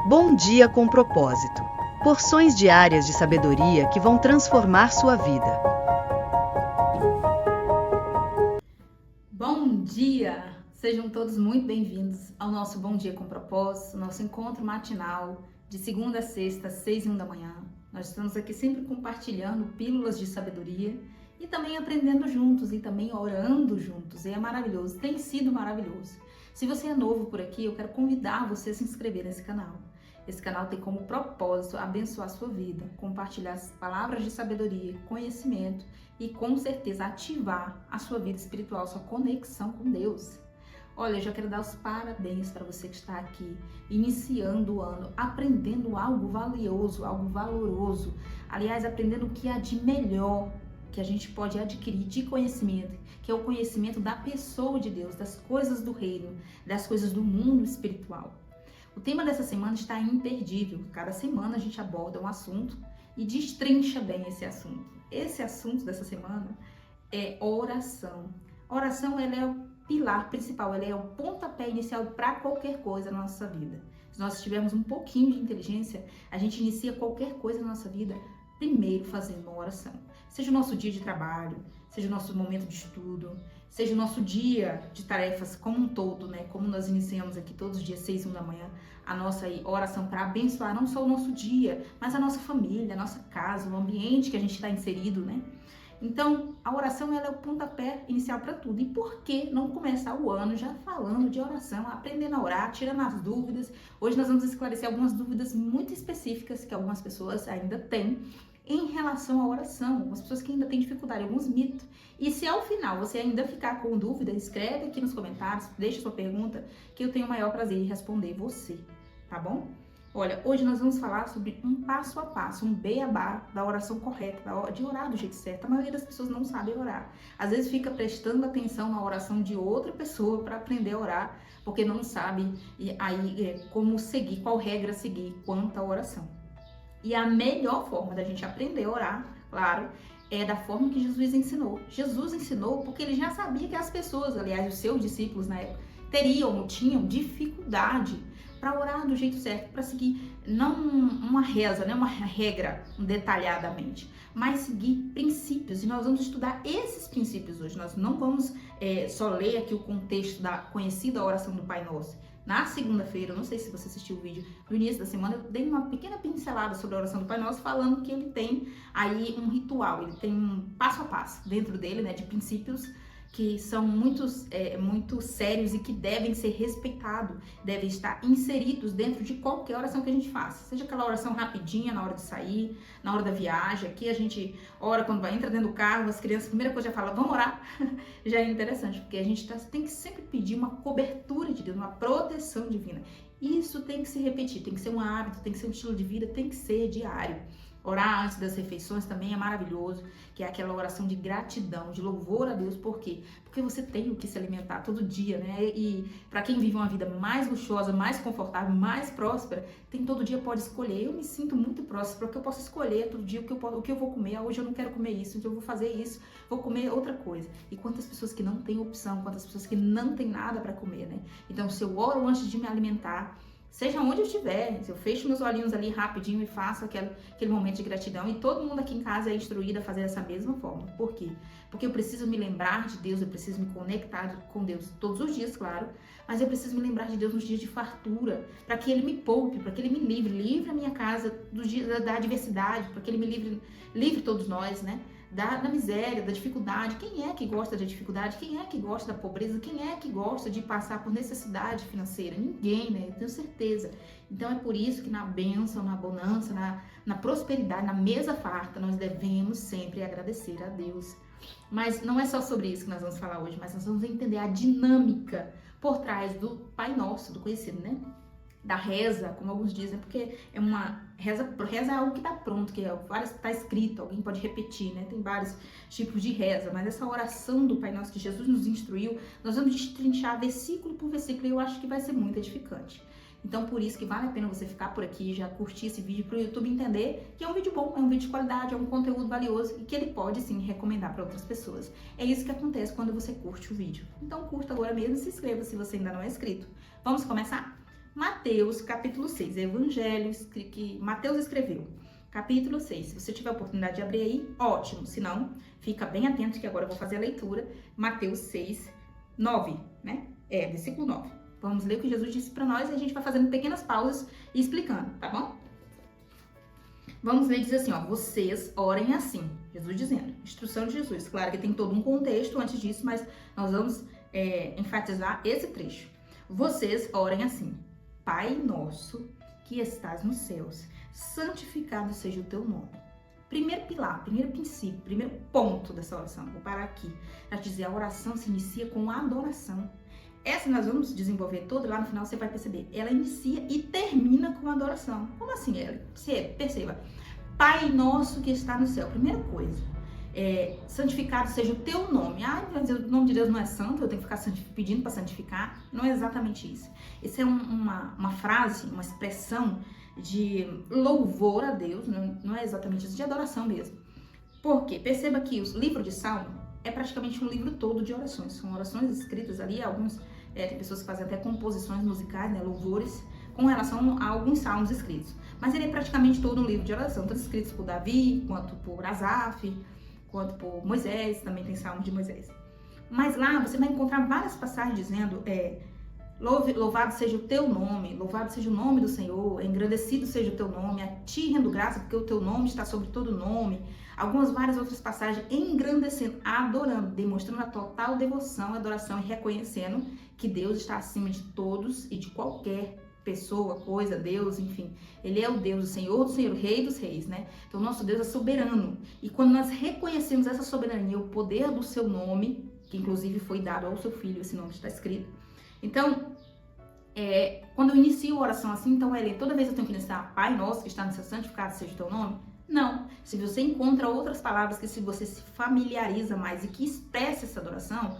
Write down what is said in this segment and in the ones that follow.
Bom dia com propósito. Porções diárias de sabedoria que vão transformar sua vida. Bom dia! Sejam todos muito bem-vindos ao nosso Bom Dia com Propósito, nosso encontro matinal de segunda a sexta, às 6h01 da manhã. Nós estamos aqui sempre compartilhando pílulas de sabedoria e também aprendendo juntos e também orando juntos. E é maravilhoso, tem sido maravilhoso. Se você é novo por aqui, eu quero convidar você a se inscrever nesse canal. Esse canal tem como propósito abençoar a sua vida, compartilhar as palavras de sabedoria, conhecimento e com certeza ativar a sua vida espiritual, sua conexão com Deus. Olha, eu já quero dar os parabéns para você que está aqui, iniciando o ano, aprendendo algo valioso, algo valoroso. Aliás, aprendendo o que há de melhor que a gente pode adquirir de conhecimento, que é o conhecimento da pessoa de Deus, das coisas do reino, das coisas do mundo espiritual. O tema dessa semana está imperdível. Cada semana a gente aborda um assunto e destrincha bem esse assunto. Esse assunto dessa semana é oração. A oração, ela é o pilar principal, ela é o pontapé inicial para qualquer coisa na nossa vida. Se nós tivermos um pouquinho de inteligência, a gente inicia qualquer coisa na nossa vida primeiro fazendo uma oração. Seja o nosso dia de trabalho, seja o nosso momento de estudo, seja o nosso dia de tarefas como um todo, né? Como nós iniciamos aqui todos os dias, 6h01 da manhã, a nossa oração para abençoar não só o nosso dia, mas a nossa família, a nossa casa, o ambiente que a gente está inserido, né? Então, a oração, ela é o pontapé inicial para tudo. E por que não começar o ano já falando de oração, aprendendo a orar, tirando as dúvidas? Hoje nós vamos esclarecer algumas dúvidas muito específicas que algumas pessoas ainda têm em relação à oração, algumas pessoas que ainda têm dificuldade, alguns mitos. E se ao final você ainda ficar com dúvida, escreve aqui nos comentários, deixa sua pergunta, que eu tenho o maior prazer em responder você, tá bom? Olha, hoje nós vamos falar sobre um passo a passo, um beabá da oração correta, de orar do jeito certo. A maioria das pessoas não sabe orar. Às vezes fica prestando atenção na oração de outra pessoa para aprender a orar, porque não sabe como seguir, qual regra seguir quanto à oração. E a melhor forma da gente aprender a orar, claro, é da forma que Jesus ensinou. Jesus ensinou porque ele já sabia que as pessoas, aliás, os seus discípulos na época, tinham dificuldade para orar do jeito certo, para seguir não uma reza, né, uma regra detalhadamente, mas seguir princípios. E nós vamos estudar esses princípios hoje. Nós não vamos só ler aqui o contexto da conhecida oração do Pai Nosso. Na segunda-feira, eu não sei se você assistiu o vídeo no início da semana, eu dei uma pequena pincelada sobre a oração do Pai Nosso, falando que ele tem aí um ritual, ele tem um passo a passo dentro dele, né, de princípios que são muito sérios e que devem ser respeitados, devem estar inseridos dentro de qualquer oração que a gente faça. Seja aquela oração rapidinha na hora de sair, na hora da viagem. Aqui a gente ora quando entra dentro do carro, as crianças, a primeira coisa já fala, vamos orar. Já é interessante, porque a gente tem que sempre pedir uma cobertura de Deus, uma proteção divina. Isso tem que se repetir, tem que ser um hábito, tem que ser um estilo de vida, tem que ser diário. Orar antes das refeições também é maravilhoso, que é aquela oração de gratidão, de louvor a Deus. Por quê? Porque você tem o que se alimentar todo dia, né? E para quem vive uma vida mais luxuosa, mais confortável, mais próspera, todo dia pode escolher. Eu me sinto muito próspera, porque eu posso escolher todo dia o que eu vou comer. Hoje eu não quero comer isso, então eu vou fazer isso, vou comer outra coisa. E quantas pessoas que não têm opção, quantas pessoas que não têm nada para comer, né? Então, se eu oro antes de me alimentar, seja onde eu estiver, se eu fecho meus olhinhos ali rapidinho e faço aquele momento de gratidão, e todo mundo aqui em casa é instruído a fazer dessa mesma forma. Por quê? Porque eu preciso me lembrar de Deus, eu preciso me conectar com Deus todos os dias, claro, mas eu preciso me lembrar de Deus nos dias de fartura, para que Ele me poupe, para que Ele me livre a minha casa dos dias da adversidade, para que Ele me livre todos nós, né? Da miséria, da dificuldade. Quem é que gosta da dificuldade? Quem é que gosta da pobreza? Quem é que gosta de passar por necessidade financeira? Ninguém, né? Eu tenho certeza. Então é por isso que na bênção, na bonança, na prosperidade, na mesa farta, nós devemos sempre agradecer a Deus. Mas não é só sobre isso que nós vamos falar hoje, mas nós vamos entender a dinâmica por trás do Pai Nosso, do conhecido, né? Da reza, como alguns dizem, porque é uma reza é algo que está pronto, que está escrito, alguém pode repetir, né? Tem vários tipos de reza, mas essa oração do Pai Nosso que Jesus nos instruiu, nós vamos destrinchar versículo por versículo e eu acho que vai ser muito edificante. Então, por isso que vale a pena você ficar por aqui, já curtir esse vídeo para o YouTube entender que é um vídeo bom, é um vídeo de qualidade, é um conteúdo valioso e que ele pode, sim, recomendar para outras pessoas. É isso que acontece quando você curte o vídeo. Então, curta agora mesmo e se inscreva se você ainda não é inscrito. Vamos começar? Mateus Mateus, capítulo 6, Evangelho que Mateus escreveu, capítulo 6. Se você tiver a oportunidade de abrir aí, ótimo. Se não, fica bem atento que agora eu vou fazer a leitura. Mateus 6, 9, né? Versículo 9. Vamos ler o que Jesus disse para nós e a gente vai fazendo pequenas pausas e explicando, tá bom? Vamos ler, diz assim, ó, vocês orem assim, Jesus dizendo, instrução de Jesus. Claro que tem todo um contexto antes disso, mas nós vamos enfatizar esse trecho. Vocês orem assim, Pai nosso que estás nos céus, santificado seja o teu nome. Primeiro pilar, primeiro princípio, primeiro ponto dessa oração. Vou parar aqui para dizer, a oração se inicia com a adoração. Essa nós vamos desenvolver toda, lá no final você vai perceber. Ela inicia e termina com a adoração. Como assim, ela? Perceba. Pai nosso que está no céu. Primeira coisa, santificado seja o teu nome. Mas o nome de Deus não é santo, eu tenho que ficar pedindo para santificar. Não é exatamente isso. Isso é uma frase, uma expressão de louvor a Deus, não é exatamente isso, de adoração mesmo. Por quê? Perceba que o livro de Salmo é praticamente um livro todo de orações. São orações escritas ali, tem pessoas que fazem até composições musicais, né, louvores, com relação a alguns salmos escritos. Mas ele é praticamente todo um livro de oração, tanto escritos por Davi, quanto por Asaf, quanto por Moisés, também tem salmos de Moisés. Mas lá você vai encontrar várias passagens dizendo, louvado seja o teu nome, louvado seja o nome do Senhor, engrandecido seja o teu nome, a ti rendo graça, porque o teu nome está sobre todo nome. Várias outras passagens engrandecendo, adorando, demonstrando a total devoção, adoração e reconhecendo que Deus está acima de todos e de qualquer pessoa, coisa, Deus, enfim. Ele é o Deus, o Senhor do Senhor, o Rei dos Reis, né? Então, o nosso Deus é soberano. E quando nós reconhecemos essa soberania, o poder do seu nome, que inclusive foi dado ao seu filho, esse nome está escrito. Então, quando eu inicio a oração assim, então, toda vez eu tenho que iniciar, Pai nosso que está no céu, santificado seja o teu nome? Não. Se você encontra outras palavras que se você se familiariza mais e que expressa essa adoração,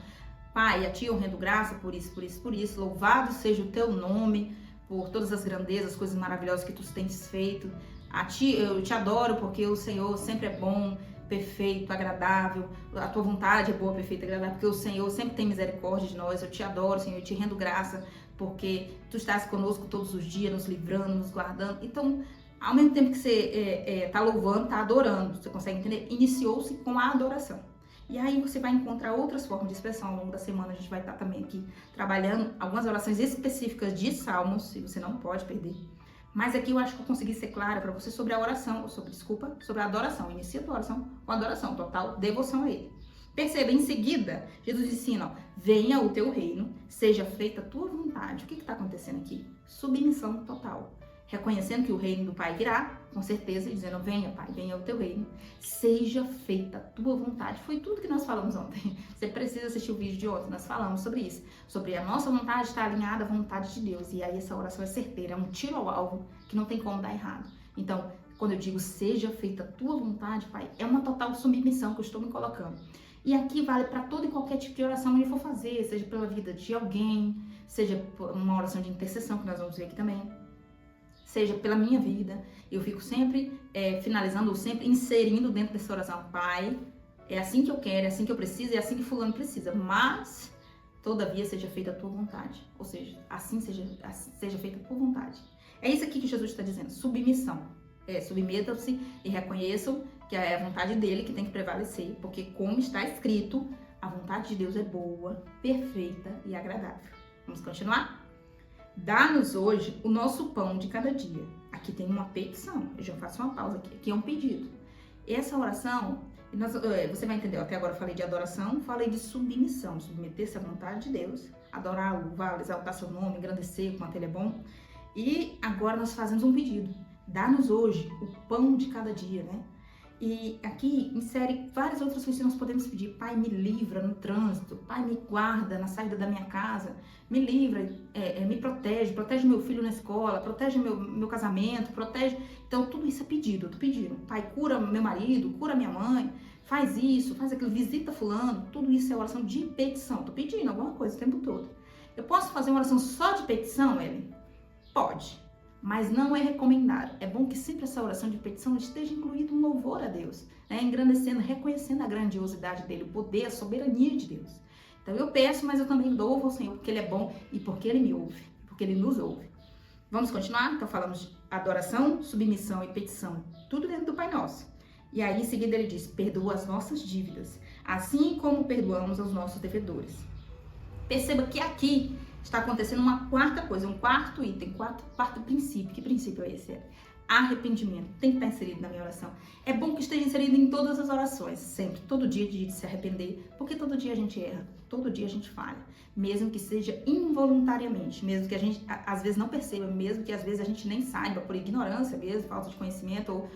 Pai, a ti eu rendo graça por isso, por isso, por isso, louvado seja o teu nome, por todas as grandezas, coisas maravilhosas que tu tens feito. A ti eu te adoro porque o Senhor sempre é bom, perfeito, agradável. A tua vontade é boa, perfeita, agradável, porque o Senhor sempre tem misericórdia de nós. Eu te adoro, Senhor, eu te rendo graça porque tu estás conosco todos os dias, nos livrando, nos guardando. Então, ao mesmo tempo que você está louvando, está adorando, você consegue entender? Iniciou-se com a adoração. E aí você vai encontrar outras formas de expressão ao longo da semana. A gente vai estar também aqui trabalhando algumas orações específicas de salmos, e você não pode perder. Mas aqui eu acho que eu consegui ser clara para você sobre a oração, sobre a adoração. Inicia a tua oração com a adoração, total devoção a Ele. Perceba, em seguida, Jesus ensina, venha o teu reino, seja feita a tua vontade. O que está acontecendo aqui? Submissão total. Reconhecendo que o reino do Pai virá, com certeza, e dizendo, venha Pai, venha o teu reino, seja feita a tua vontade. Foi tudo que nós falamos ontem. Você precisa assistir o vídeo de ontem, nós falamos sobre isso, sobre a nossa vontade estar alinhada à vontade de Deus, e aí essa oração é certeira, é um tiro ao alvo, que não tem como dar errado. Então, quando eu digo, seja feita a tua vontade, Pai, é uma total submissão que eu estou me colocando. E aqui vale para todo e qualquer tipo de oração que ele for fazer, seja pela vida de alguém, seja uma oração de intercessão, que nós vamos ver aqui também, seja pela minha vida. Eu fico sempre finalizando, ou sempre inserindo dentro dessa oração, Pai, é assim que eu quero, é assim que eu preciso, é assim que fulano precisa, mas todavia seja feita a tua vontade, ou seja, assim seja feita a tua vontade. É isso aqui que Jesus está dizendo, submissão. Submetam-se e reconheçam que é a vontade dele que tem que prevalecer, porque como está escrito, a vontade de Deus é boa, perfeita e agradável. Vamos continuar? Dá-nos hoje o nosso pão de cada dia. Aqui tem uma petição, eu já faço uma pausa aqui é um pedido. Essa oração, você vai entender, até agora eu falei de adoração, falei de submissão, submeter-se à vontade de Deus, adorar, louvar, exaltar seu nome, engrandecer, quanto ele é bom. E agora nós fazemos um pedido, dá-nos hoje o pão de cada dia, né? E aqui insere várias outras coisas que nós podemos pedir. Pai, me livra no trânsito. Pai, me guarda na saída da minha casa. Me livra, me protege meu filho na escola, protege meu casamento, protege. Então, tudo isso é pedido, eu tô pedindo. Pai, cura meu marido, cura minha mãe, faz isso, faz aquilo, visita fulano. Tudo isso é oração de petição. Tô pedindo alguma coisa o tempo todo. Eu posso fazer uma oração só de petição, Ellen? Pode. Mas não é recomendado. É bom que sempre essa oração de petição esteja incluído um louvor a Deus, né? Engrandecendo, reconhecendo a grandiosidade dele, o poder, a soberania de Deus. Então eu peço, mas eu também louvo ao Senhor porque Ele é bom e porque Ele me ouve, porque Ele nos ouve. Vamos continuar? Então falamos de adoração, submissão e petição, tudo dentro do Pai Nosso. E aí em seguida ele diz, perdoa as nossas dívidas, assim como perdoamos aos nossos devedores. Perceba que aqui está acontecendo uma quarta coisa, um quarto item, quarto princípio. Que princípio é esse? Arrependimento. Tem que estar inserido na minha oração. É bom que esteja inserido em todas as orações, sempre. Todo dia de se arrepender, porque todo dia a gente erra, todo dia a gente falha. Mesmo que seja involuntariamente, mesmo que a gente às vezes não perceba, mesmo que às vezes a gente nem saiba, por ignorância mesmo, falta de conhecimento, ou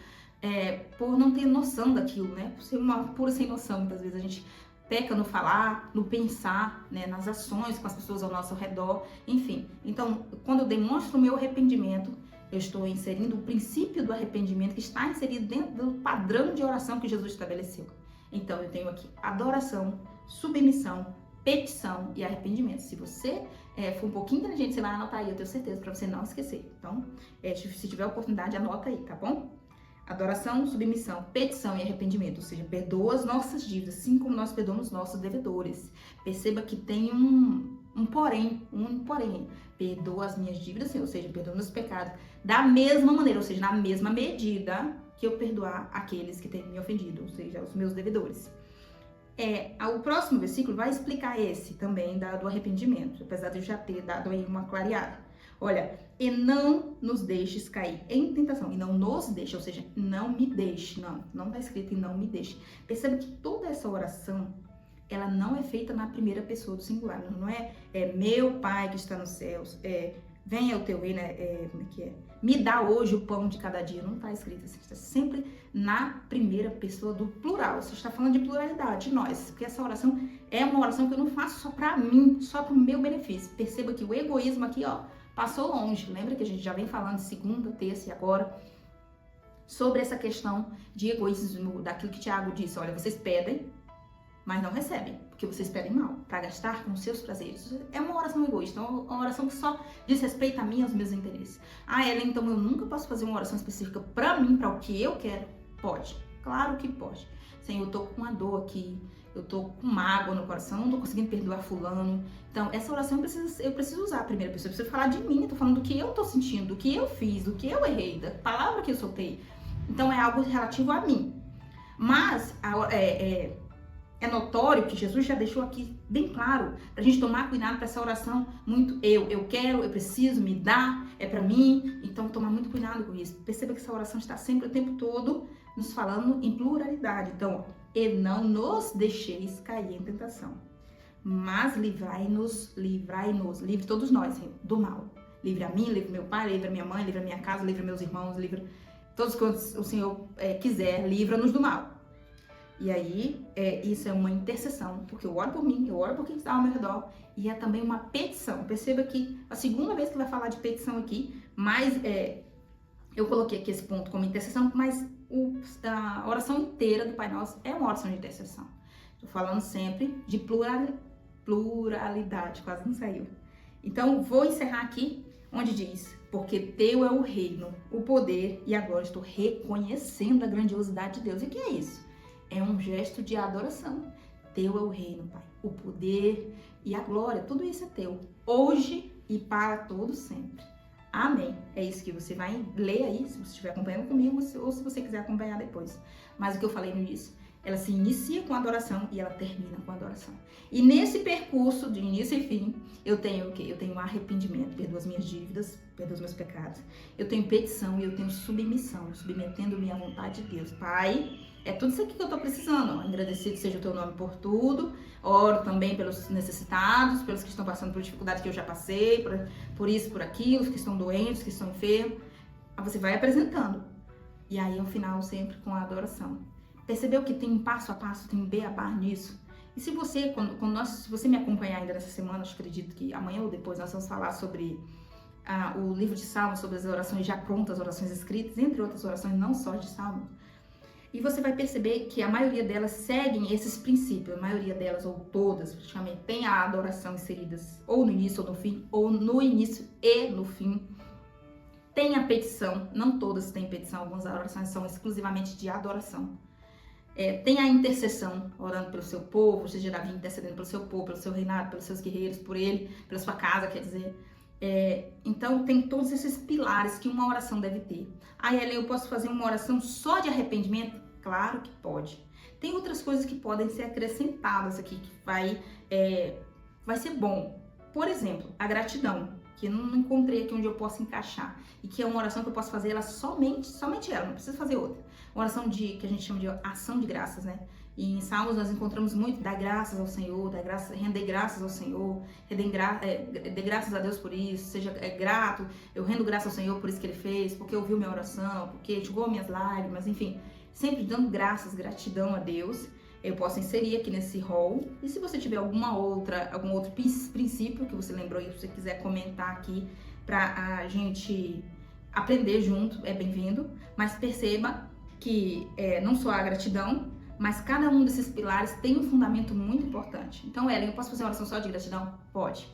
por não ter noção daquilo, né? Por ser uma pura sem noção, muitas vezes a gente peca no falar, no pensar, né, nas ações com as pessoas ao nosso redor, enfim. Então, quando eu demonstro o meu arrependimento, eu estou inserindo o princípio do arrependimento que está inserido dentro do padrão de oração que Jesus estabeleceu. Então, eu tenho aqui adoração, submissão, petição e arrependimento. Se você for um pouquinho inteligente, você vai anotar aí, eu tenho certeza, para você não esquecer. Então, se tiver oportunidade, anota aí, tá bom? Adoração, submissão, petição e arrependimento, ou seja, perdoa as nossas dívidas, assim como nós perdoamos nossos devedores. Perceba que tem um porém. Perdoa as minhas dívidas, ou seja, perdoa meus pecados, da mesma maneira, ou seja, na mesma medida que eu perdoar aqueles que têm me ofendido, ou seja, os meus devedores. O próximo versículo vai explicar esse também do arrependimento, apesar de eu já ter dado aí uma clareada. Olha, e não nos deixes cair em tentação. E não nos deixe, ou seja, não me deixe. Não está escrito e não me deixe. Perceba que toda essa oração, ela não é feita na primeira pessoa do singular. Não é meu Pai que está nos céus, venha o teu reino, como é que é? Me dá hoje o pão de cada dia. Não está escrito assim, está sempre na primeira pessoa do plural. Você está falando de pluralidade, de nós. Porque essa oração é uma oração que eu não faço só para mim, só para o meu benefício. Perceba que o egoísmo aqui, passou longe. Lembra que a gente já vem falando de segunda, terça e agora sobre essa questão de egoísmo, daquilo que Tiago disse. Olha, vocês pedem, mas não recebem, porque vocês pedem mal, para gastar com seus prazeres. É uma oração egoísta, uma oração que só diz respeito a mim, aos meus interesses. Ellen, então eu nunca posso fazer uma oração específica para mim, para o que eu quero? Pode, claro que pode. Senhor, eu tô com uma dor aqui, eu tô com mágoa no coração, não tô conseguindo perdoar fulano. Então, essa oração eu preciso usar a primeira pessoa, eu preciso falar de mim, eu tô falando do que eu tô sentindo, do que eu fiz, do que eu errei, da palavra que eu soltei. Então, é algo relativo a mim. Mas, é notório que Jesus já deixou aqui bem claro pra gente tomar cuidado para essa oração muito eu quero, eu preciso, me dá, é pra mim. Então, tomar muito cuidado com isso. Perceba que essa oração está sempre o tempo todo nos falando em pluralidade. Então, e não nos deixeis cair em tentação, mas livrai-nos, livre todos nós, Senhor, do mal. Livre a mim, livre meu pai, livre a minha mãe, livre a minha casa, livre meus irmãos, livre todos quantos o Senhor quiser, livra-nos do mal. E aí, isso é uma intercessão, porque eu oro por mim, eu oro por quem está ao meu redor, e é também uma petição. Perceba que a segunda vez que vai falar de petição aqui, mas eu coloquei aqui esse ponto como intercessão, mas a oração inteira do Pai Nosso é uma oração de intercessão. Estou falando sempre de pluralidade, quase não saiu. Então, vou encerrar aqui, onde diz, porque teu é o reino, o poder e a glória. Estou reconhecendo a grandiosidade de Deus. E o que é isso? É um gesto de adoração. Teu é o reino, Pai, o poder e a glória, tudo isso é teu, hoje e para todo sempre. Amém. É isso que você vai ler aí, se você estiver acompanhando comigo, ou se você quiser acompanhar depois. Mas o que eu falei no início, ela se inicia com adoração e ela termina com adoração. E nesse percurso de início e fim, eu tenho o quê? Eu tenho arrependimento, perdoa as minhas dívidas, perdoa os meus pecados. Eu tenho petição e eu tenho submissão, submetendo-me à vontade de Deus. Pai, é tudo isso aqui que eu tô precisando. Agradecido seja o teu nome por tudo. Oro também pelos necessitados, pelos que estão passando por dificuldades que eu já passei, por isso, por aquilo, os que estão doentes, os que estão enfermos. Aí você vai apresentando. E aí, ao final, sempre com a adoração. Percebeu que tem um passo a passo, tem um beabá nisso? E se você, se você me acompanhar ainda nessa semana, eu acredito que amanhã ou depois nós vamos falar sobre o livro de Salmos, sobre as orações já prontas, orações escritas, entre outras orações, não só de Salmos. E você vai perceber que a maioria delas seguem esses princípios, a maioria delas, ou todas, praticamente, tem a adoração inseridas ou no início ou no fim, ou no início e no fim. Tem a petição, não todas têm petição, algumas orações são exclusivamente de adoração. Tem a intercessão, orando pelo seu povo, ou seja, Davi intercedendo pelo seu povo, pelo seu reinado, pelos seus guerreiros, por ele, pela sua casa, quer dizer. Então, tem todos esses pilares que uma oração deve ter. Aí, Ellen, eu posso fazer uma oração só de arrependimento? Claro que pode. Tem outras coisas que podem ser acrescentadas aqui, que vai ser bom. Por exemplo, a gratidão, que eu não encontrei aqui onde eu posso encaixar. E que é uma oração que eu posso fazer ela somente ela, não preciso fazer outra. Uma oração que a gente chama de ação de graças, né? E em Salmos nós encontramos muito dar graças ao Senhor, render graças ao Senhor, dê graças a Deus por isso, seja grato, eu rendo graças ao Senhor por isso que Ele fez, porque ouviu minha oração, porque enxugou minhas lágrimas, enfim, sempre dando graças, gratidão a Deus. Eu posso inserir aqui nesse rol. E se você tiver algum outro princípio que você lembrou e você quiser comentar aqui para a gente aprender junto, é bem-vindo. Mas perceba que não só a gratidão, mas cada um desses pilares tem um fundamento muito importante. Então, Ellen, eu posso fazer uma oração só de gratidão? Pode.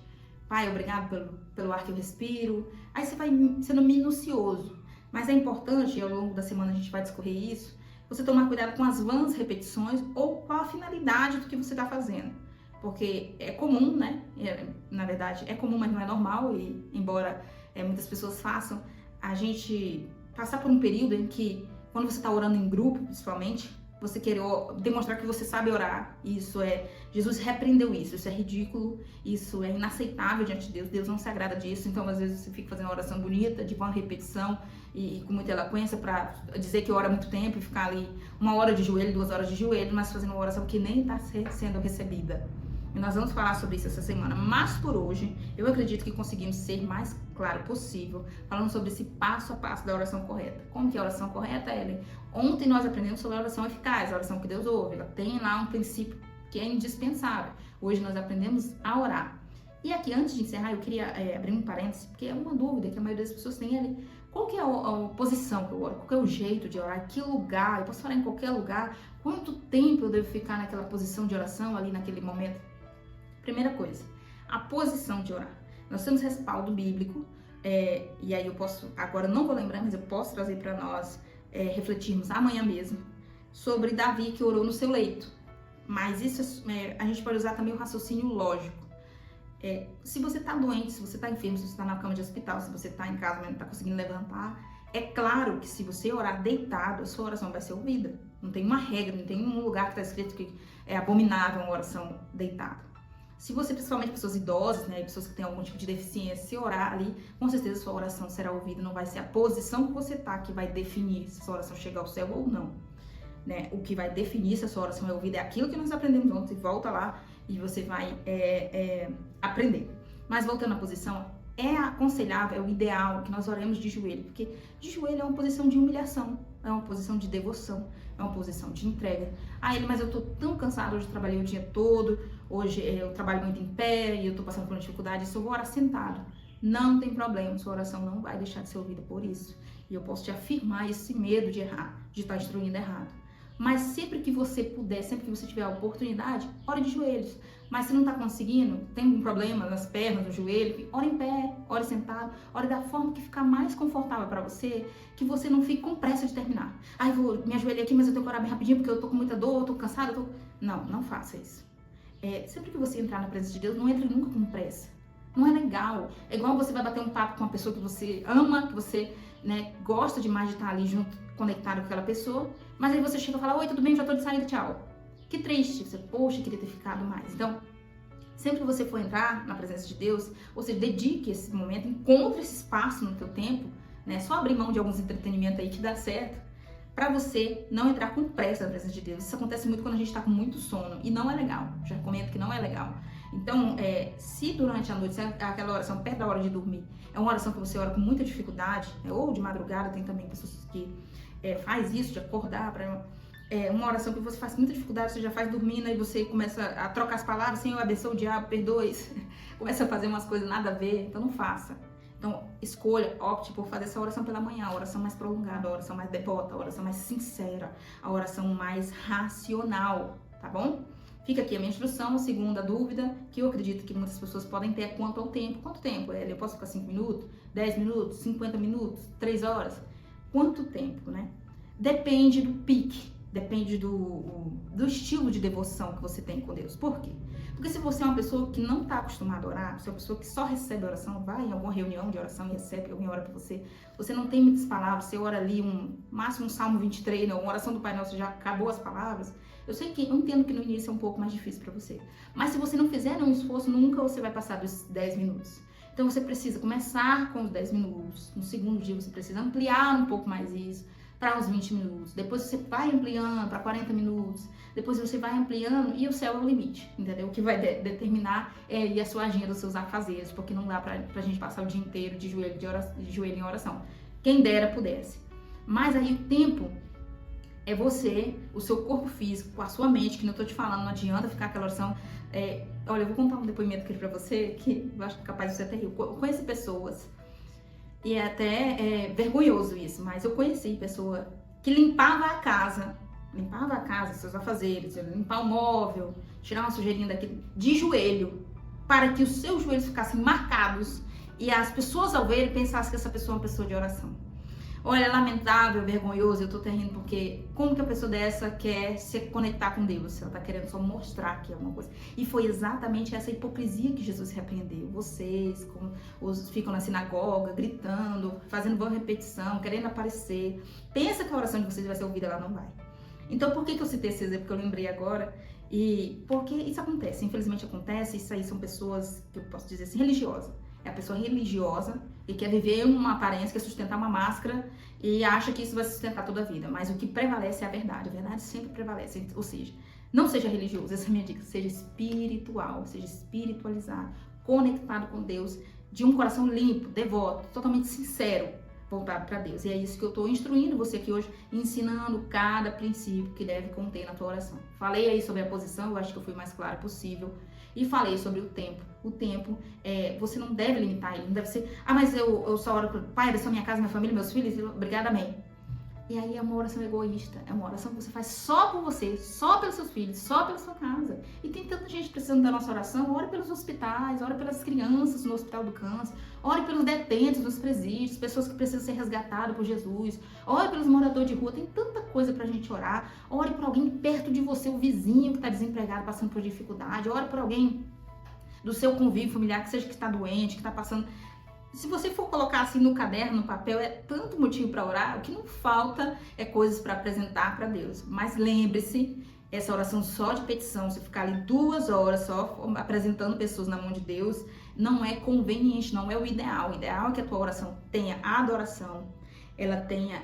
Pai, obrigado pelo ar que eu respiro. Aí você vai sendo minucioso. Mas é importante, e ao longo da semana a gente vai discorrer isso, você tomar cuidado com as vãs repetições ou com a finalidade do que você está fazendo. Porque é comum, né? Na verdade, é comum, mas não é normal. E embora muitas pessoas façam, a gente passar por um período em que, quando você está orando em grupo, principalmente, você querer demonstrar que você sabe orar. Jesus repreendeu isso. Isso é ridículo, isso é inaceitável diante de Deus. Deus não se agrada disso. Então, às vezes, você fica fazendo uma oração bonita, de uma repetição e com muita eloquência para dizer que ora muito tempo e ficar ali 1 hora de joelho, 2 horas de joelho, mas fazendo uma oração que nem está sendo recebida. E nós vamos falar sobre isso essa semana. Mas por hoje, eu acredito que conseguimos ser mais claro possível, falando sobre esse passo a passo da oração correta. Como que é a oração correta, Ellen? Ontem nós aprendemos sobre a oração eficaz, a oração que Deus ouve. Ela tem lá um princípio que é indispensável. Hoje nós aprendemos a orar. E aqui, antes de encerrar, eu queria abrir um parênteses, porque é uma dúvida que a maioria das pessoas tem ali. Qual que é a posição que eu oro? Qual que é o jeito de orar? Que lugar? Eu posso falar em qualquer lugar? Quanto tempo eu devo ficar naquela posição de oração ali naquele momento? Primeira coisa, a posição de orar. Nós temos respaldo bíblico, e aí eu posso, agora não vou lembrar, mas eu posso trazer para nós refletirmos amanhã mesmo, sobre Davi que orou no seu leito. Mas isso a gente pode usar também o raciocínio lógico. Se você está doente, se você está enfermo, se você está na cama de hospital, se você está em casa, mas não está conseguindo levantar, é claro que se você orar deitado, a sua oração vai ser ouvida. Não tem uma regra, não tem um lugar que está escrito que é abominável uma oração deitada. Se você, principalmente pessoas idosas, né, pessoas que têm algum tipo de deficiência, se orar ali, com certeza sua oração será ouvida. Não vai ser a posição que você está que vai definir se sua oração chega ao céu ou não. Né? O que vai definir se a sua oração é ouvida é aquilo que nós aprendemos ontem. Volta lá e você vai aprender. Mas voltando à posição, é aconselhável, é o ideal que nós oremos de joelho, porque de joelho é uma posição de humilhação, é uma posição de devoção, é uma posição de entrega. Mas eu tô tão cansado, hoje eu trabalhei o dia todo, hoje eu trabalho muito em pé e eu tô passando por uma dificuldade, isso eu vou orar sentado. Não tem problema, sua oração não vai deixar de ser ouvida por isso. E eu posso te afirmar esse medo de errar, de estar instruindo errado. Mas sempre que você puder, sempre que você tiver a oportunidade, ore de joelhos. Mas se não está conseguindo, tem um problema nas pernas, no joelho, ore em pé, ore sentado, ore da forma que ficar mais confortável para você, que você não fique com pressa de terminar. Vou me ajoelhar aqui, mas eu tenho que orar bem rapidinho porque eu tô com muita dor, eu tô cansada, Não faça isso. Sempre que você entrar na presença de Deus, não entre nunca com pressa. Não é legal. É igual você vai bater um papo com uma pessoa que você ama, que você gosta demais de estar ali junto, conectado com aquela pessoa, mas aí você chega e fala, oi, tudo bem? Já tô de saída, tchau. Que triste. Você, poxa, queria ter ficado mais. Então, sempre que você for entrar na presença de Deus, ou seja, dedique esse momento, encontre esse espaço no teu tempo, só abrir mão de alguns entretenimentos aí que dá certo, para você não entrar com pressa na presença de Deus. Isso acontece muito quando a gente tá com muito sono, e não é legal. Já comento que não é legal. Então, se durante a noite, se aquela oração perto da hora de dormir, é uma oração que você ora com muita dificuldade, ou de madrugada, tem também pessoas que faz isso, de acordar para uma oração que você faz com muita dificuldade, você já faz dormindo, aí você começa a trocar as palavras, Senhor, abençoe o diabo, perdoe, começa a fazer umas coisas nada a ver, então não faça. Então, escolha, opte por fazer essa oração pela manhã, a oração mais prolongada, a oração mais devota, a oração mais sincera, a oração mais racional, tá bom? Fica aqui a minha instrução. A segunda dúvida, que eu acredito que muitas pessoas podem ter, é quanto ao tempo. Quanto tempo? Eu posso ficar 5 minutos, 10 minutos, 50 minutos, 3 horas? Quanto tempo, né? Depende do pique. depende do estilo de devoção que você tem com Deus. Por quê? Porque se você é uma pessoa que não está acostumada a orar, se é uma pessoa que só recebe oração, vai em alguma reunião de oração e recebe, alguém ora para você, você não tem muitas palavras, você ora ali máximo um Salmo 23, né, uma oração do Pai Nosso, já acabou as palavras. Eu entendo que no início é um pouco mais difícil para você, mas se você não fizer nenhum esforço, nunca você vai passar dos 10 minutos. Então você precisa começar com os 10 minutos, no segundo dia você precisa ampliar um pouco mais isso, para os 20 minutos, depois você vai ampliando para 40 minutos, depois você vai ampliando e o céu é o limite, entendeu? O que vai determinar é aí a sua agenda, os seus afazeres, porque não dá pra gente passar o dia inteiro de joelho em oração. Quem dera pudesse. Mas aí o tempo é você, o seu corpo físico, a sua mente, que não tô te falando, não adianta ficar aquela oração. Olha, eu vou contar um depoimento aqui pra você, que eu acho capaz de você até rir. Eu conheci pessoas, e é até vergonhoso isso, mas eu conheci pessoa que limpava a casa, seus afazeres, limpar o móvel, tirar uma sujeirinha daqui, de joelho, para que os seus joelhos ficassem marcados e as pessoas ao verem pensassem que essa pessoa é uma pessoa de oração. Olha, é lamentável, vergonhoso, eu tô até rindo porque como que a pessoa dessa quer se conectar com Deus? Ela tá querendo só mostrar que é uma coisa. E foi exatamente essa hipocrisia que Jesus repreendeu. Vocês, como ficam na sinagoga, gritando, fazendo boa repetição, querendo aparecer. Pensa que a oração de vocês vai ser ouvida, ela não vai. Então, por que eu citei esse exemplo que eu lembrei agora? E porque isso acontece, infelizmente acontece, isso aí são pessoas, que eu posso dizer assim, religiosas. É a pessoa religiosa e quer viver uma aparência, quer sustentar uma máscara e acha que isso vai sustentar toda a vida. Mas o que prevalece é a verdade sempre prevalece. Ou seja, não seja religioso, essa é a minha dica, seja espiritual, seja espiritualizado, conectado com Deus, de um coração limpo, devoto, totalmente sincero, voltado para Deus. E é isso que eu estou instruindo você aqui hoje, ensinando cada princípio que deve conter na tua oração. Falei aí sobre a posição, eu acho que eu fui o mais claro possível. E falei sobre o tempo. O tempo, você não deve limitar ele, não deve ser, mas eu só oro para o Pai, abençoa minha casa, minha família, meus filhos, obrigada, amém. E aí é uma oração egoísta, é uma oração que você faz só por você, só pelos seus filhos, só pela sua casa. E tem tanta gente precisando da nossa oração, ore pelos hospitais, ore pelas crianças no Hospital do Câncer, ore pelos detentos nos presídios, pessoas que precisam ser resgatadas por Jesus, ore pelos moradores de rua, tem tanta coisa pra gente orar, ore por alguém perto de você, o vizinho que está desempregado, passando por dificuldade, ore por alguém do seu convívio familiar, que seja que está doente, que está passando... Se você for colocar assim no caderno, no papel, é tanto motivo para orar, o que não falta é coisas para apresentar para Deus. Mas lembre-se, essa oração só de petição, você ficar ali 2 horas só apresentando pessoas na mão de Deus, não é conveniente, não é o ideal. O ideal é que a tua oração tenha adoração, ela tenha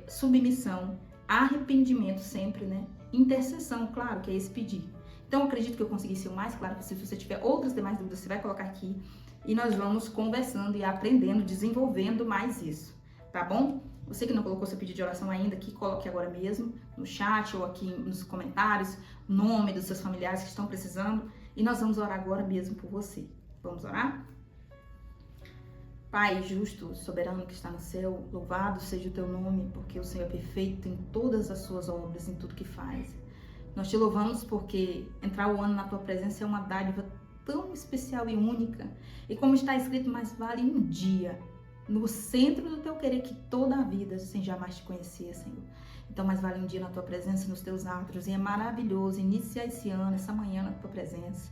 submissão, arrependimento sempre, né? Intercessão, claro, que é esse pedir. Então, eu acredito que eu consegui ser o mais claro possível. Se você tiver outras demais dúvidas, você vai colocar aqui. E nós vamos conversando e aprendendo, desenvolvendo mais isso, tá bom? Você que não colocou seu pedido de oração ainda, que coloque agora mesmo, no chat ou aqui nos comentários, o nome dos seus familiares que estão precisando. E nós vamos orar agora mesmo por você. Vamos orar? Pai justo, soberano que está no céu, louvado seja o teu nome, porque o Senhor é perfeito em todas as suas obras, em tudo que faz. Nós te louvamos porque entrar o ano na tua presença é uma dádiva tão especial e única. E como está escrito, mais vale um dia no centro do teu querer que toda a vida sem jamais te conhecer, Senhor. Então mais vale um dia na tua presença, nos teus átrios. E é maravilhoso iniciar esse ano, essa manhã na tua presença.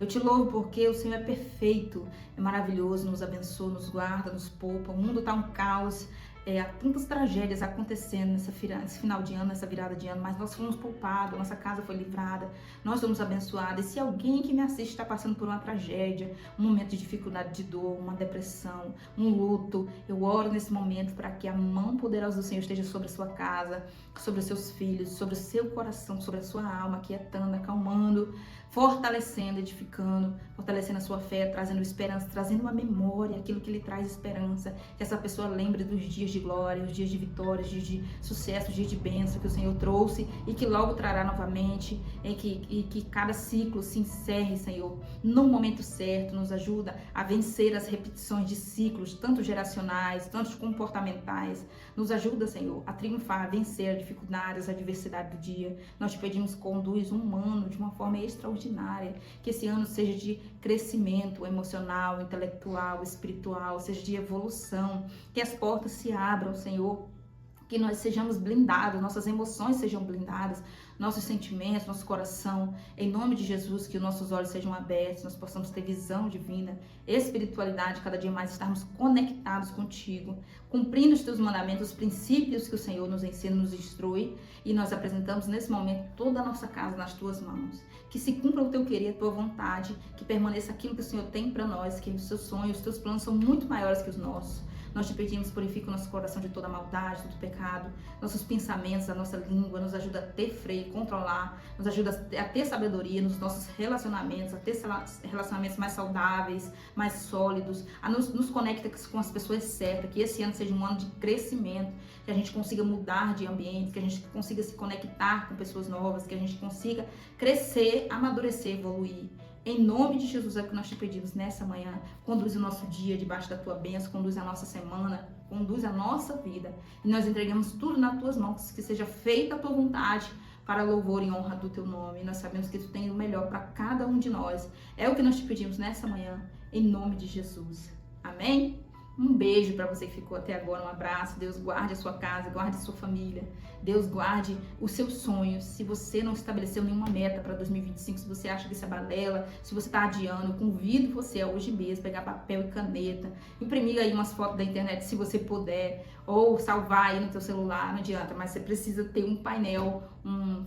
Eu te louvo porque o Senhor é perfeito, é maravilhoso, nos abençoa, nos guarda, nos poupa. O mundo está um caos. Há tantas tragédias acontecendo nesse final de ano, nessa virada de ano, mas nós fomos poupados, nossa casa foi livrada, nós somos abençoados. E se alguém que me assiste está passando por uma tragédia, um momento de dificuldade, de dor, uma depressão, um luto, eu oro nesse momento para que a mão poderosa do Senhor esteja sobre a sua casa, sobre os seus filhos, sobre o seu coração, sobre a sua alma, aquietando, acalmando, fortalecendo, edificando, fortalecendo a sua fé, trazendo esperança, trazendo uma memória, aquilo que lhe traz esperança, que essa pessoa lembre dos dias de glória, os dias de vitória, os dias de sucesso, os dias de bênção que o Senhor trouxe e que logo trará novamente, e que cada ciclo se encerre, Senhor, no momento certo. Nos ajuda a vencer as repetições de ciclos, tanto geracionais, tanto comportamentais. Nos ajuda, Senhor, a triunfar, a vencer as dificuldades, a adversidade do dia. Nós te pedimos, conduz um ano de uma forma extraordinária, que esse ano seja de crescimento emocional, intelectual, espiritual, seja de evolução, que as portas se abram, Senhor, que nós sejamos blindados, nossas emoções sejam blindadas, nossos sentimentos, nosso coração, em nome de Jesus, que os nossos olhos sejam abertos, nós possamos ter visão divina, espiritualidade, cada dia mais estarmos conectados contigo, cumprindo os teus mandamentos, os princípios que o Senhor nos ensina, nos instrui, e nós apresentamos nesse momento toda a nossa casa nas tuas mãos. Que se cumpra o teu querer, a tua vontade, que permaneça aquilo que o Senhor tem para nós, que os seus sonhos, os teus planos são muito maiores que os nossos. Nós te pedimos, purifica o nosso coração de toda maldade, todo pecado, nossos pensamentos, a nossa língua, nos ajuda a ter freio, controlar, nos ajuda a ter sabedoria nos nossos relacionamentos, a ter relacionamentos mais saudáveis, mais sólidos, a nos conecta com as pessoas certas, que esse ano seja um ano de crescimento, que a gente consiga mudar de ambiente, que a gente consiga se conectar com pessoas novas, que a gente consiga crescer, amadurecer, evoluir. Em nome de Jesus é o que nós te pedimos nessa manhã. Conduz o nosso dia debaixo da tua bênção, conduz a nossa semana, conduz a nossa vida. E nós entregamos tudo nas tuas mãos, que seja feita a tua vontade para louvor e honra do teu nome. E nós sabemos que tu tens o melhor para cada um de nós. É o que nós te pedimos nessa manhã, em nome de Jesus. Amém? Um beijo para você que ficou até agora, um abraço. Deus guarde a sua casa, guarde a sua família. Deus guarde os seus sonhos. Se você não estabeleceu nenhuma meta para 2025, se você acha que isso é balela, se você está adiando, eu convido você a hoje mesmo pegar papel e caneta, imprimir aí umas fotos da internet se você puder, ou salvar aí no teu celular, não adianta, mas você precisa ter um painel,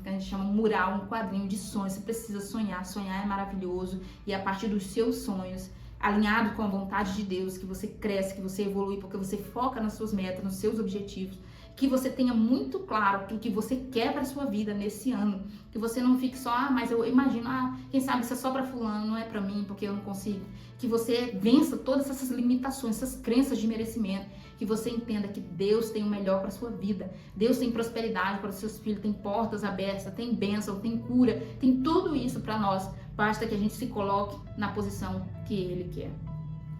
que a gente chama mural, um quadrinho de sonhos. Você precisa sonhar, sonhar é maravilhoso, e a partir dos seus sonhos, alinhado com a vontade de Deus, que você cresce, que você evolui, porque você foca nas suas metas, nos seus objetivos, que você tenha muito claro o que você quer para a sua vida nesse ano, que você não fique só, mas eu imagino, quem sabe isso é só para fulano, não é para mim, porque eu não consigo. Que você vença todas essas limitações, essas crenças de merecimento, que você entenda que Deus tem o melhor para a sua vida, Deus tem prosperidade para os seus filhos, tem portas abertas, tem bênção, tem cura, tem tudo isso para nós. Basta que a gente se coloque na posição que Ele quer.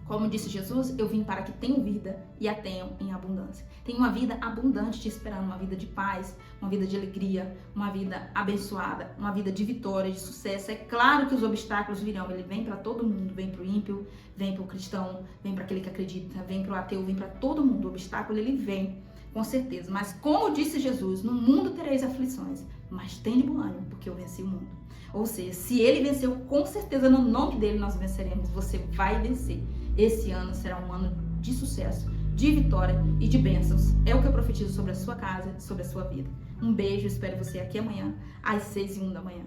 Como disse Jesus, eu vim para que tenham vida e a tenham em abundância. Tem uma vida abundante te esperando, uma vida de paz, uma vida de alegria, uma vida abençoada, uma vida de vitória, de sucesso. É claro que os obstáculos virão, ele vem para todo mundo, vem para o ímpio, vem para o cristão, vem para aquele que acredita, vem para o ateu, vem para todo mundo. O obstáculo ele vem, com certeza. Mas como disse Jesus, no mundo tereis aflições, mas tem de bom ânimo, porque eu venci o mundo. Ou seja, se ele venceu, com certeza no nome dele nós venceremos. Você vai vencer. Esse ano será um ano de sucesso, de vitória e de bênçãos. É o que eu profetizo sobre a sua casa, sobre a sua vida. Um beijo, espero você aqui amanhã, às 6h01 da manhã.